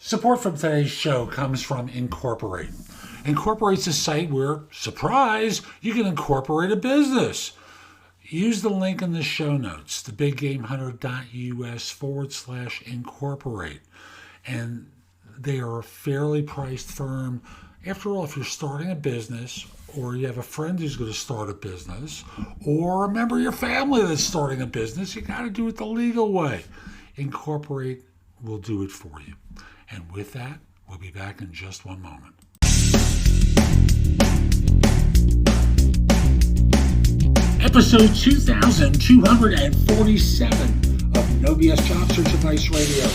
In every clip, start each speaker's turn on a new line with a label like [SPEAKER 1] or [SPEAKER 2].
[SPEAKER 1] Support from today's show comes from Incorporate. Incorporate's a site where, surprise, you can incorporate a business. Use the link in the show notes, thebiggamehunter.us/incorporate. And they are a fairly priced firm. After all, if you're starting a business, or you have a friend who's going to start a business, or a member of your family that's starting a business, you got to do it the legal way. Incorporate will do it for you. And with that, we'll be back in just one moment. Episode 2247 of No BS Job Search Advice Radio.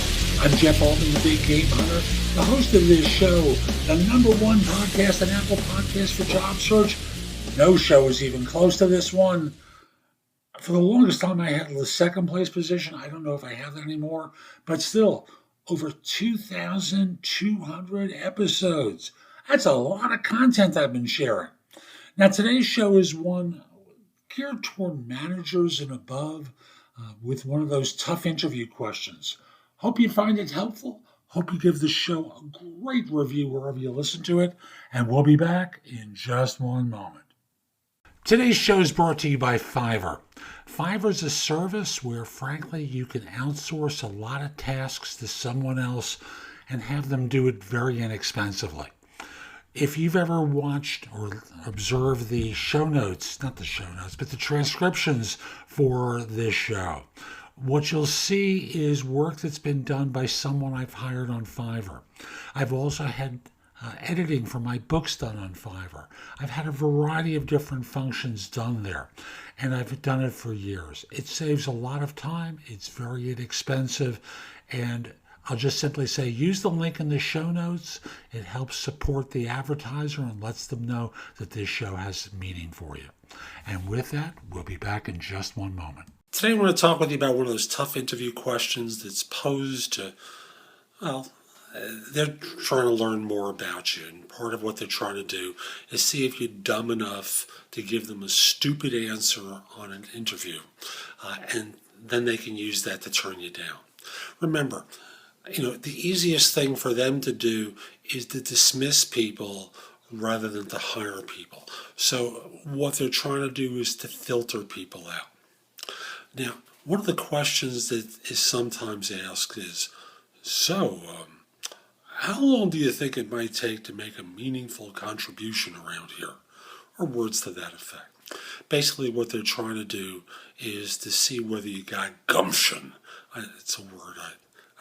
[SPEAKER 1] I'm Jeff Altman, the Big Game Hunter, the host of this show, the #1 podcast on Apple Podcasts for job search. No show is even close to this one. For the longest time, I had the second place position. I don't know if I have that anymore, but still, over 2,200 episodes. That's a lot of content I've been sharing. Now, today's show is one geared toward managers and above with one of those tough interview questions. Hope you find it helpful. Hope you give the show a great review wherever you listen to it. And we'll be back in just one moment. Today's show is brought to you by Fiverr. Fiverr is a service where, frankly, you can outsource a lot of tasks to someone else and have them do it very inexpensively. If you've ever watched or observed the show notes, not the show notes, but the transcriptions for this show, what you'll see is work that's been done by someone I've hired on Fiverr. I've also had editing for my books done on Fiverr. I've had a variety of different functions done there, and I've done it for years. It saves a lot of time. It's very inexpensive, and I'll just simply say use the link in the show notes. It helps support the advertiser and lets them know that this show has meaning for you. And with that, we'll be back in just one moment. Today I want to talk with you about one of those tough interview questions that's posed to, they're trying to learn more about you, and part of what they're trying to do is see if you're dumb enough to give them a stupid answer on an interview, and then they can use that to turn you down. Remember, the easiest thing for them to do is to dismiss people rather than to hire people. So what they're trying to do is to filter people out. Now, one of the questions that is sometimes asked is, how long do you think it might take to make a meaningful contribution around here? Or words to that effect. Basically, what they're trying to do is to see whether you got gumption. It's a word I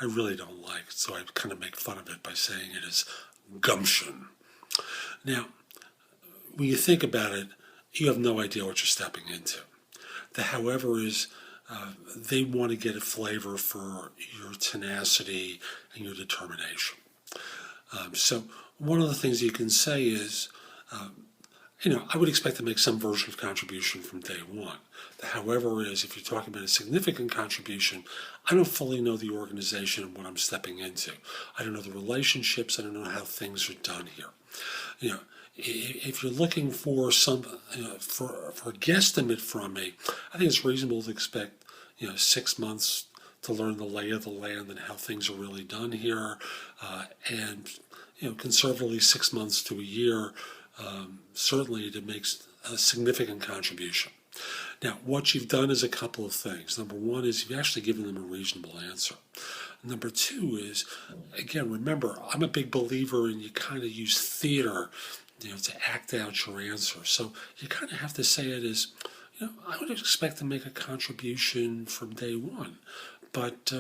[SPEAKER 1] really don't like, so I kind of make fun of it by saying it is gumption. Now, when you think about it, you have no idea what you're stepping into. The however is they want to get a flavor for your tenacity and your determination. So one of the things you can say is, I would expect to make some version of contribution from day one. The however is, if you're talking about a significant contribution, I don't fully know the organization and what I'm stepping into. I don't know the relationships. I don't know how things are done here. If you're looking for for a guesstimate from me, I think it's reasonable to expect 6 months to learn the lay of the land and how things are really done here, and conservatively 6 months to a year, certainly to make a significant contribution. Now, what you've done is a couple of things. Number one is you've actually given them a reasonable answer. Number two is, again, remember, I'm a big believer in you kind of use theater, to act out your answer. So you kind of have to say it as, I would expect to make a contribution from day one, but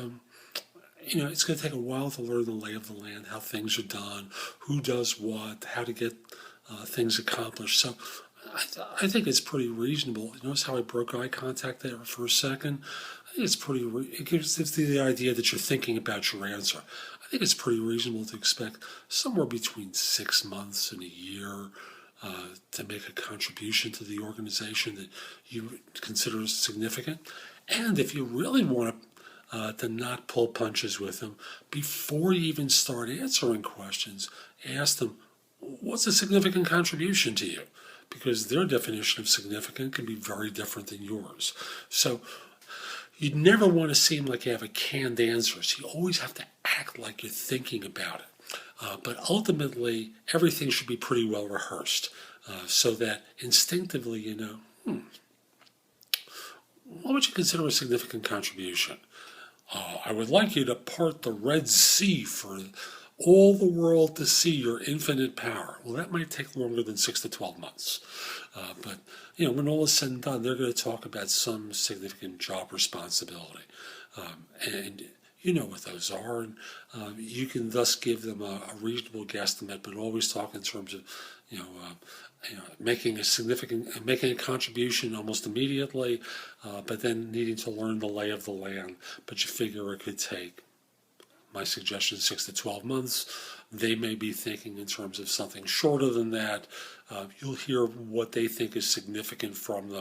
[SPEAKER 1] it's going to take a while to learn the lay of the land, how things are done, who does what, how to get things accomplished. So I think it's pretty reasonable. Notice how I broke eye contact there for a second? I think it's it gives the idea that you're thinking about your answer. I think it's pretty reasonable to expect somewhere between 6 months and a year to make a contribution to the organization that you consider significant. And if you really want to not pull punches with them, before you even start answering questions, ask them, what's a significant contribution to you? Because their definition of significant can be very different than yours. So You never want to seem like you have a canned answer, so you always have to act like you're thinking about it. But ultimately, everything should be pretty well rehearsed, so that instinctively you know, what would you consider a significant contribution? I would like you to part the Red Sea for all the world to see your infinite power. Well, that might take longer than 6 to 12 months. But, when all is said and done, they're going to talk about some significant job responsibility. And you know what those are. And you can thus give them a reasonable guesstimate, but always talk in terms of, making a contribution almost immediately, but then needing to learn the lay of the land. But you figure it could take, my suggestion, 6 to 12 months. They may be thinking in terms of something shorter than that. You'll hear what they think is significant from them.